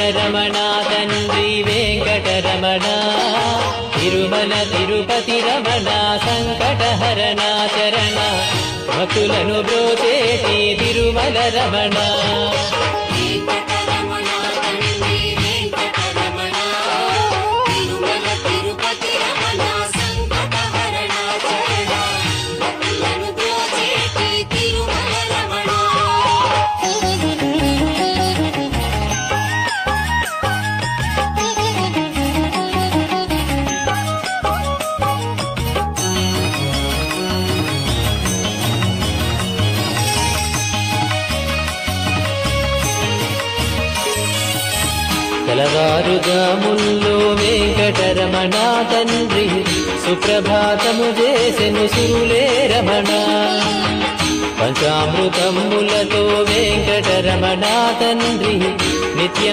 వెంకటరమణ తండ్రి వెంకటరమణ తిరుమల తిరుపతి రమణ సంకటహరణ చరణ భక్తులను బ్రోచేటి తిరుమల రమణ తెలవారుజాముల్లో వెంకటరమణ తండ్రి సుప్రభాతము చేసెను సురులే రమణ పంచామృతములతో వెంకటరమణ తండ్రి నిత్య